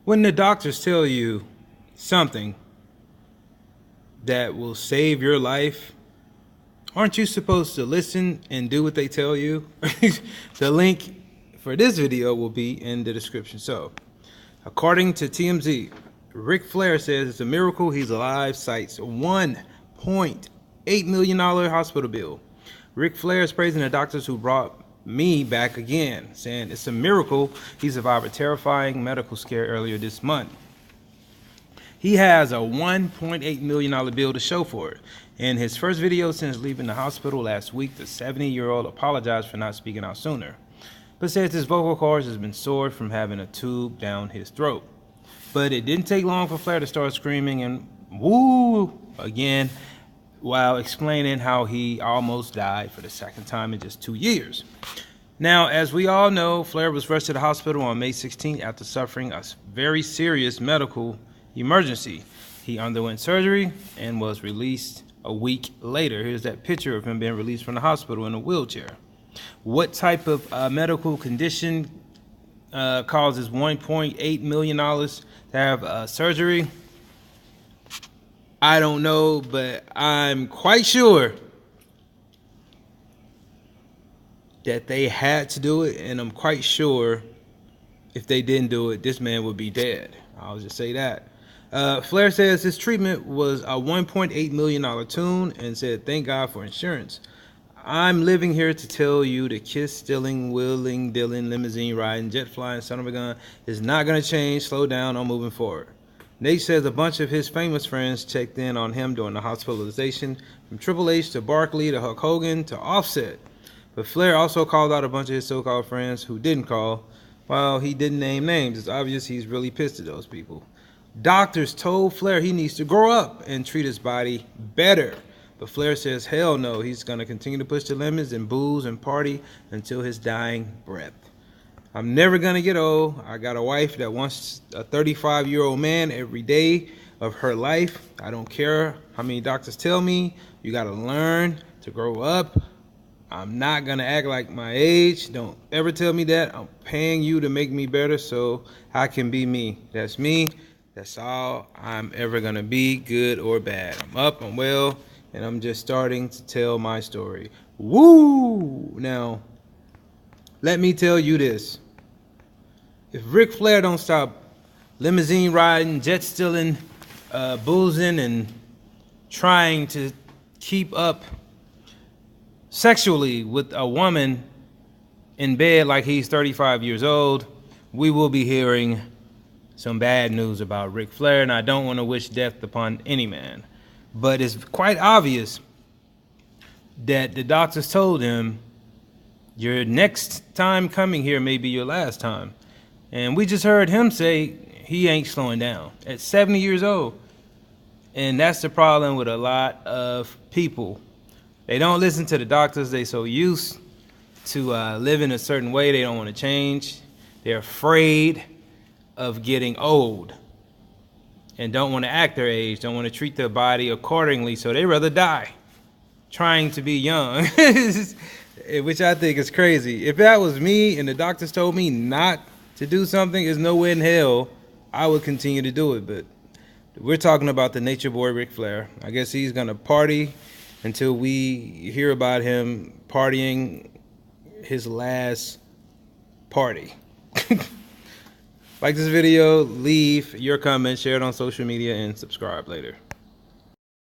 When the doctors tell you something that will save your life, aren't you supposed to listen and do what they tell you? The link for this video will be in the description. So, according to TMZ, Ric Flair says it's a miracle he's alive, cites $1.8 million hospital bill. Ric Flair is praising the doctors who brought me back again, saying it's a miracle he survived a terrifying medical scare earlier this month. He has a $1.8 million bill to show for it. In his first video since leaving the hospital last week, the 70-year-old apologized for not speaking out sooner, but says his vocal cords has been sore from having a tube down his throat. But it didn't take long for Flair to start screaming and woo again, while explaining how he almost died for the second time in just 2 years. Now, as we all know, Flair was rushed to the hospital on May 16th after suffering a very serious medical emergency. He underwent surgery and was released a week later. Here's that picture of him being released from the hospital in a wheelchair. What type of medical condition causes $1.8 million to have surgery? I don't know, but I'm quite sure that they had to do it, and I'm quite sure if they didn't do it, this man would be dead. I'll just say that. Flair says his treatment was a $1.8 million tune and said, "Thank God for insurance. I'm living here to tell you the kiss stealing, wheeling, dealing, limousine riding, jet flying, son of a gun is not going to change, slow down, or moving forward." Nate says a bunch of his famous friends checked in on him during the hospitalization, from Triple H to Barkley to Hulk Hogan to Offset. But Flair also called out a bunch of his so-called friends who didn't call. While he didn't name names, it's obvious he's really pissed at those people. Doctors told Flair he needs to grow up and treat his body better. But Flair says hell no, he's going to continue to push the limits and booze and party until his dying breath. "I'm never going to get old. I got a wife that wants a 35-year-old man every day of her life. I don't care how many doctors tell me. You got to learn to grow up. I'm not going to act like my age. Don't ever tell me that. I'm paying you to make me better so I can be me. That's me. That's all I'm ever going to be, good or bad. I'm up, I'm well, and I'm just starting to tell my story." Woo! Now, let me tell you this. If Ric Flair don't stop limousine riding, jet stealing, boozing, and trying to keep up sexually with a woman in bed like he's 35 years old, we will be hearing some bad news about Ric Flair, and I don't want to wish death upon any man. But it's quite obvious that the doctors told him, your next time coming here may be your last time. And we just heard him say he ain't slowing down at 70 years old. And that's the problem with a lot of people. They don't listen to the doctors. They so used to living a certain way, they don't want to change. They're afraid of getting old and don't want to act their age, don't want to treat their body accordingly, so they rather die trying to be young, which I think is crazy. If that was me and the doctors told me not to do something, there's no way in hell I would continue to do it. But we're talking about the nature boy Ric Flair. I guess he's gonna party until we hear about him partying his last party. Like this video, leave your comments, share it on social media, and subscribe later.